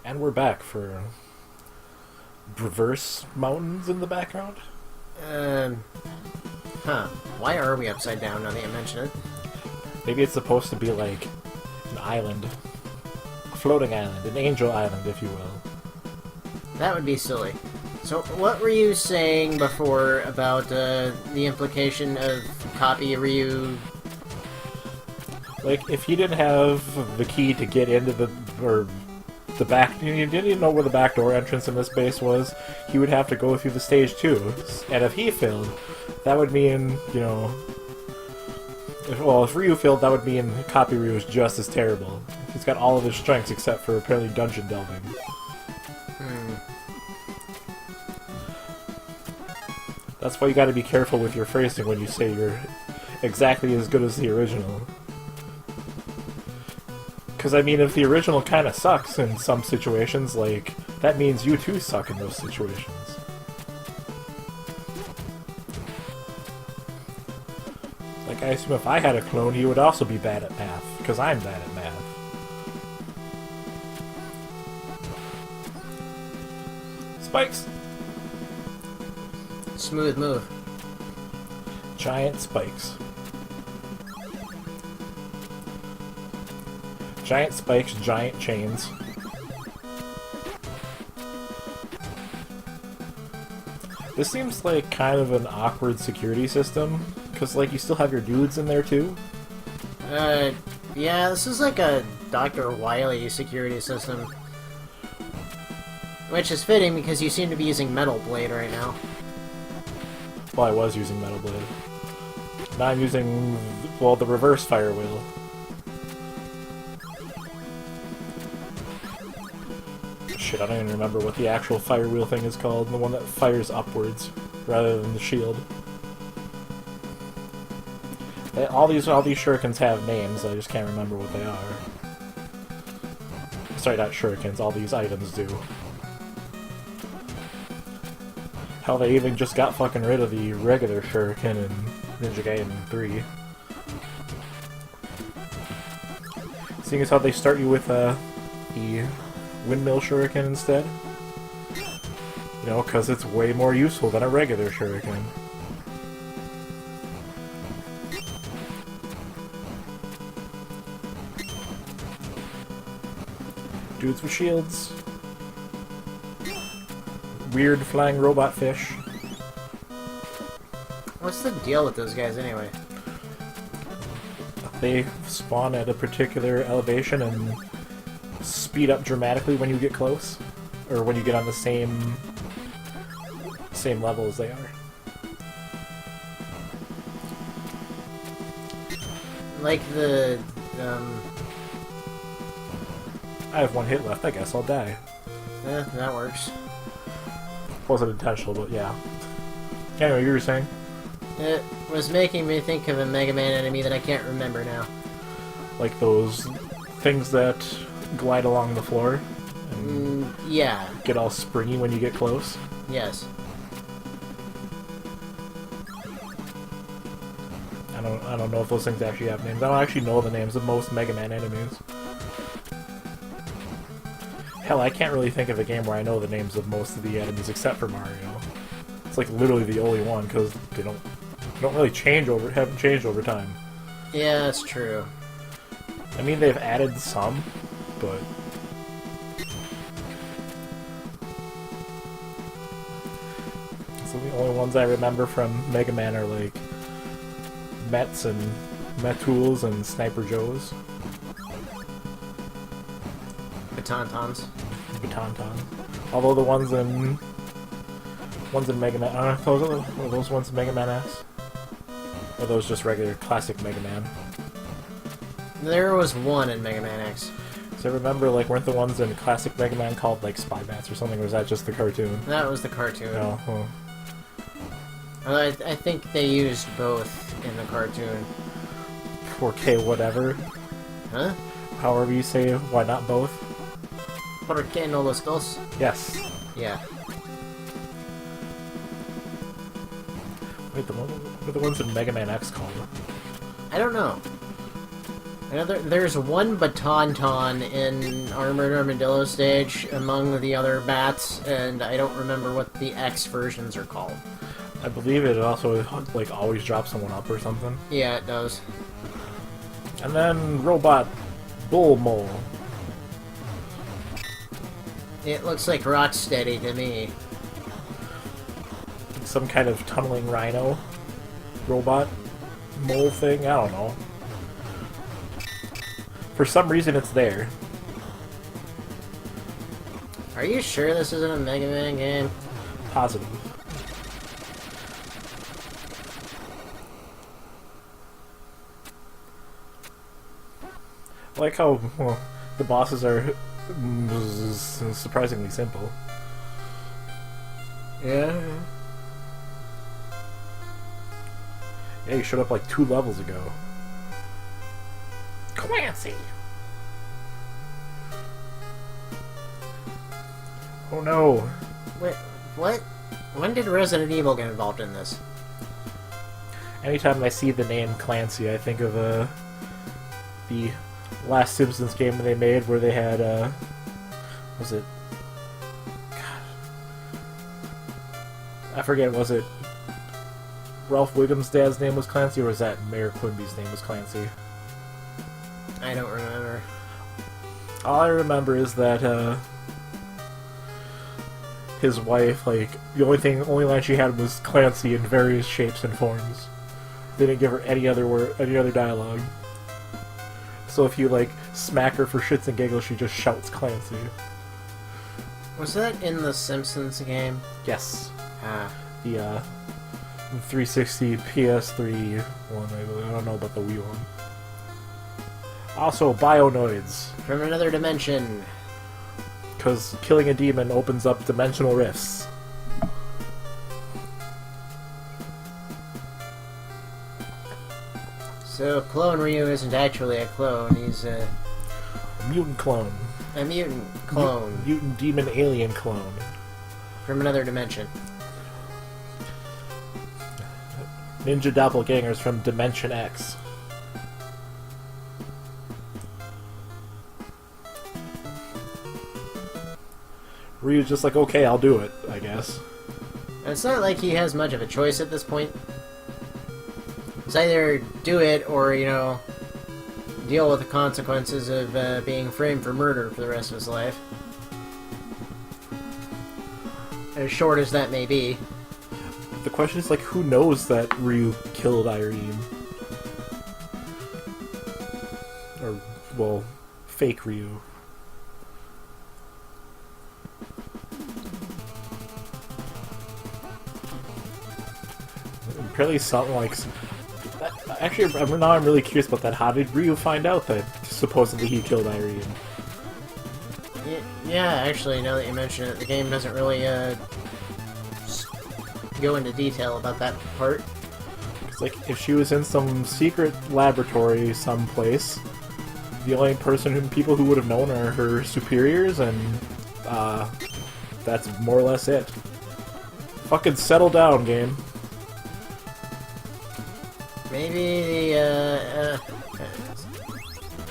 And we're back for reverse mountains in the background. Why are we upside down now that you mention it? Maybe it's supposed to be like an island. A floating island. An angel island, if you will. That would be silly. So, what were you saying before about the implication of copy Ryu? Like, if he didn't have the key to get into the back, you didn't know where the back door entrance in this base was, he would have to go through the stage too. And if he failed, that would mean, you know... If Ryu failed, that would mean copy Ryu is just as terrible. He's got all of his strengths except for apparently dungeon delving. That's why you gotta be careful with your phrasing when you say you're exactly as good as the original. Because, I mean, if the original kinda sucks in some situations, like, that means you too suck in those situations. Like, I assume if I had a clone, he would also be bad at math, because I'm bad at math. Spikes! Smooth move. Giant spikes. Giant spikes, giant chains. This seems like kind of an awkward security system, because like you still have your dudes in there too. Yeah, this is like a Dr. Wily security system. Which is fitting because you seem to be using Metal Blade right now. Well, I was using Metal Blade. Now I'm using, well, the reverse fire wheel. Shit, I don't even remember what the actual fire wheel thing is called. The one that fires upwards, rather than the shield. All these shurikens have names, I just can't remember what they are. Sorry, not shurikens, all these items do. Hell, they even just got fucking rid of the regular shuriken in Ninja Gaiden 3. Seeing as how they start you with the windmill shuriken instead. You know, because it's way more useful than a regular shuriken. Dudes with shields. Weird flying robot fish. What's the deal with those guys anyway? They spawn at a particular elevation and speed up dramatically when you get close, or when you get on the same level as they are. Like the I have one hit left. I guess I'll die. that works. Wasn't intentional, but yeah. Anyway, you were saying? It was making me think of a Mega Man enemy that I can't remember now. Like those things that glide along the floor and yeah. get all springy when you get close? Yes. I don't know if those things actually have names. I don't actually know the names of most Mega Man enemies. Hell, I can't really think of a game where I know the names of most of the enemies except for Mario. It's like literally the only one, because they don't really haven't changed over time. Yeah, that's true. I mean, they've added some, but... So the only ones I remember from Mega Man are like Mets and Metools and Sniper Joes. Batantons. Batonton. Although the ones in Mega Man, are those ones in Mega Man X? Or are those just regular classic Mega Man? There was one in Mega Man X. So I remember, like, weren't the ones in classic Mega Man called like Spy Bats or something, or was that just the cartoon? That was the cartoon. No. Oh. I think they used both in the cartoon. 4K whatever. Huh? However you say, why not both? ¿Por qué no los dos? Yes. Yeah. Wait, what are the ones in Mega Man X called? I don't know. There's one Batonton in Armored Armadillo stage among the other bats, and I don't remember what the X versions are called. I believe it also, like, always drops someone up or something. Yeah, it does. And then Robot Bull Mole. It looks like Rocksteady to me. Some kind of tunneling rhino robot mole thing, I don't know. For some reason it's there. Are you sure this isn't a Mega Man game? Positive. I like how, well, the bosses are surprisingly simple. Yeah. Yeah, you showed up like 2 levels ago. Clancy! Oh no! Wait, what? When did Resident Evil get involved in this? Anytime I see the name Clancy, I think of the last Simpsons game they made where they had, was it? God. I forget, was it Ralph Wiggum's dad's name was Clancy, or was that Mayor Quimby's name was Clancy? I don't remember. All I remember is that, his wife, like, the only line she had was Clancy in various shapes and forms. They didn't give her any other dialogue. So if you, like, smack her for shits and giggles, she just shouts Clancy. Was that in the Simpsons game? Yes. Ah. The, 360 PS3 one, I don't know about the Wii one. Also, Bionoids. From another dimension. Because killing a demon opens up dimensional rifts. So, Clone Ryu isn't actually a clone, he's a Mutant clone. mutant clone. Mutant demon alien clone. From another dimension. Ninja doppelgangers from Dimension X. Ryu's just like, okay, I'll do it, I guess. It's not like he has much of a choice at this point. It's either do it or, you know, deal with the consequences of being framed for murder for the rest of his life. As short as that may be. The question is, like, who knows that Ryu killed Irene? Or, well, fake Ryu. Apparently something like... Actually, now I'm really curious about that. How did Ryu find out that supposedly he killed Irene? Yeah, actually, now that you mention it, the game doesn't really go into detail about that part. It's like, if she was in some secret laboratory someplace, the only people who would have known are her superiors, and that's more or less it. Fucking settle down, game. Maybe the,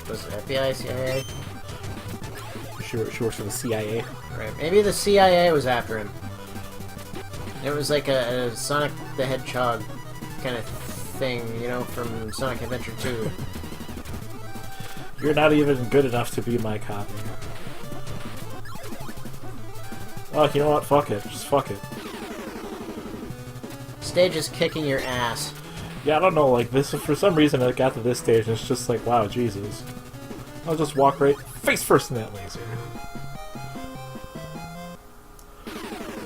was it FBI, CIA? She works for the CIA. Right, maybe the CIA was after him. It was like a Sonic the Hedgehog kind of thing, you know, from Sonic Adventure 2. You're not even good enough to be my copy. Oh, you know what? Fuck it. Just fuck it. Stage is kicking your ass. Yeah, I don't know, like, this, for some reason I got to this stage and it's just like, wow, Jesus. I'll just walk right face first in that laser.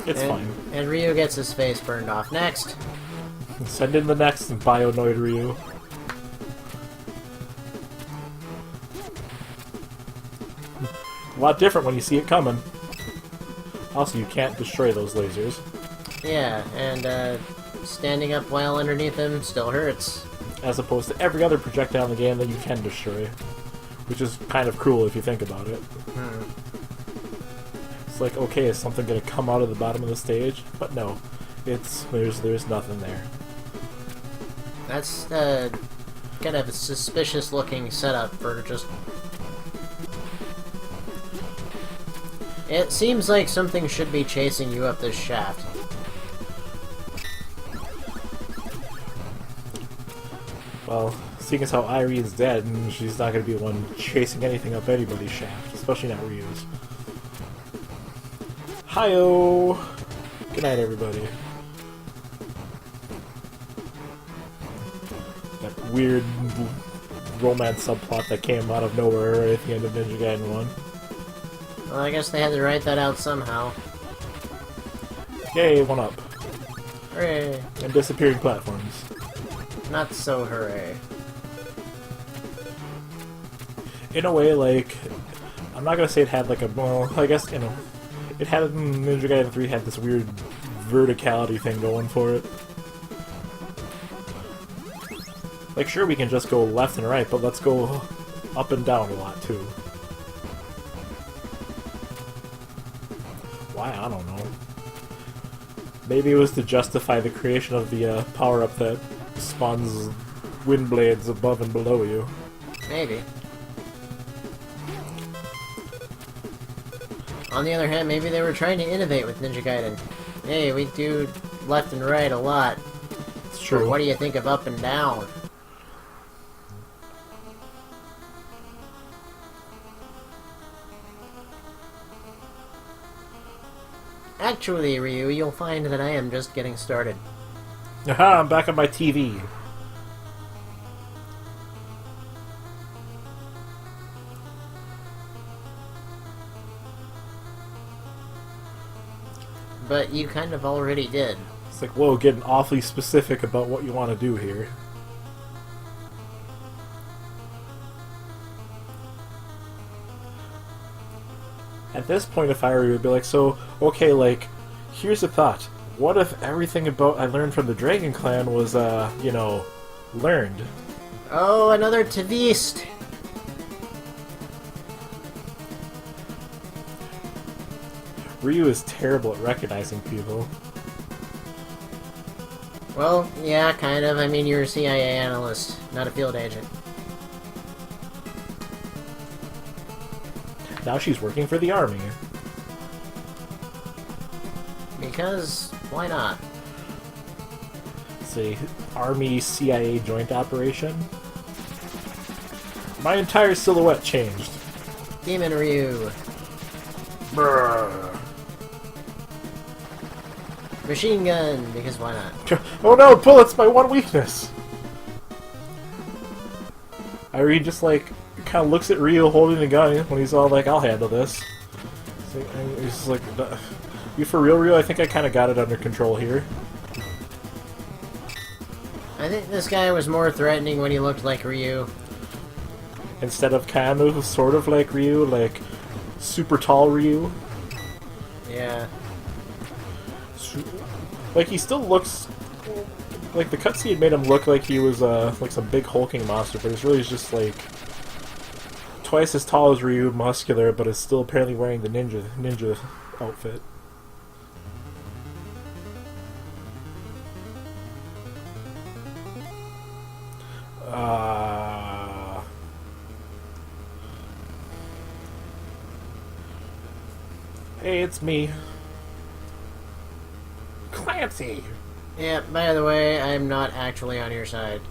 It's fine. And Ryu gets his face burned off. Next! Send in the next Bionoid Ryu. A lot different when you see it coming. Also, you can't destroy those lasers. Yeah, and standing up while underneath him still hurts. As opposed to every other projectile in the game that you can destroy. Which is kind of cruel if you think about it. It's like, okay, is something gonna come out of the bottom of the stage? But no. There's nothing there. That's kind of a suspicious looking setup for just... It seems like something should be chasing you up this shaft. Well, seeing as how Irene's dead, and she's not going to be the one chasing anything up anybody's shaft, especially not Ryu's. Hi-oh! Good night, everybody. That weird romance subplot that came out of nowhere right at the end of Ninja Gaiden 1. Well, I guess they had to write that out somehow. Yay, 1 up. Hooray! And disappearing platforms. Not so hooray. In a way, like, I'm not gonna say it had like a, well, I guess, you know, it had, Ninja Gaiden 3 had this weird verticality thing going for it. Like, sure, we can just go left and right, but let's go up and down a lot, too. Why? I don't know. Maybe it was to justify the creation of the power-up that spawns wind blades above and below you. Maybe. On the other hand, maybe they were trying to innovate with Ninja Gaiden. Hey, we do left and right a lot. It's true. But what do you think of up and down? Actually, Ryu, you'll find that I am just getting started. Aha, I'm back on my TV. But you kind of already did. It's like, whoa, getting awfully specific about what you want to do here. At this point, if I were you, would be like, so, okay, like, here's a thought. What if everything about I learned from the Dragon Clan was, you know, learned? Oh, another Tvist! Ryu is terrible at recognizing people. Well, yeah, kind of. I mean, you're a CIA analyst, not a field agent. Now she's working for the army. Because, why not? See, Army CIA joint operation. My entire silhouette changed. Demon Ryu. Brrr. Machine gun, because why not? Oh no, bullets, my one weakness! Irene just like kind of looks at Ryu holding the gun when he's all like, I'll handle this. So, and he's just like, you for real, Ryu? I think I kind of got it under control here. I think this guy was more threatening when he looked like Ryu. Instead of kind of, sort of like Ryu, like super tall Ryu. Yeah. Like, he still looks... Like, the cutscene made him look like he was, like some big hulking monster, but he's really just, like, twice as tall as Ryu, muscular, but is still apparently wearing the ninja outfit. Hey, it's me. Clancy! Yeah, by the way, I'm not actually on your side.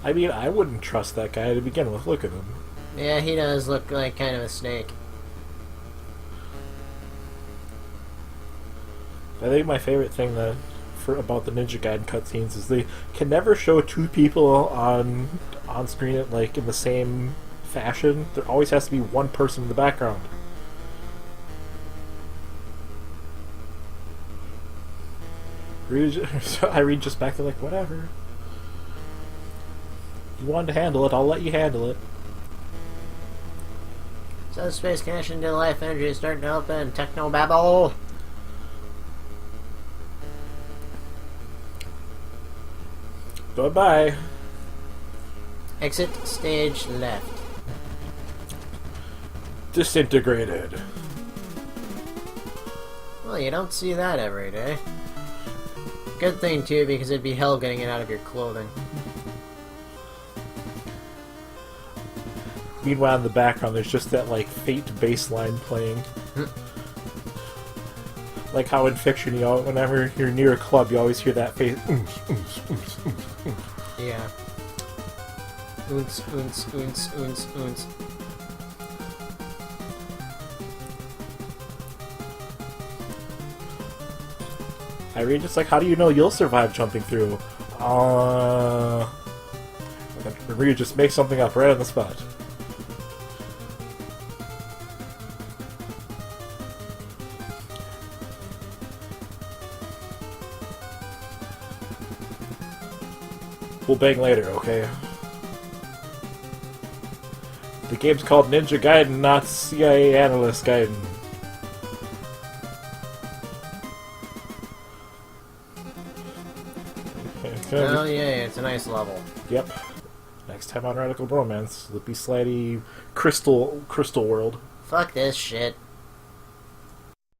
I mean, I wouldn't trust that guy to begin with. Look at him. Yeah, he does look like kind of a snake. I think my favorite thing about the Ninja Gaiden cutscenes is they can never show two people on screen in the same fashion. There always has to be one person in the background. I read just back to like, whatever. You wanted to handle it, I'll let you handle it. Subspace connection to life energy is starting to open. Technobabble! Goodbye. Exit stage left. Disintegrated. Well, you don't see that every day. Good thing, too, because it'd be hell getting it out of your clothing. Meanwhile, in the background, there's just that, like, faint bass line playing. Like how in fiction, you know, whenever you're near a club, you always hear that faint... Yeah. Oons, oons, oons, oons, oons. Irene just like, how do you know you'll survive jumping through? Maria just makes something up right on the spot. We'll bang later, okay? The game's called Ninja Gaiden, not CIA Analyst Gaiden. Oh yeah, it's a nice level. Yep. Next time on Radical Bromance, Lippy Slidey Crystal World. Fuck this shit.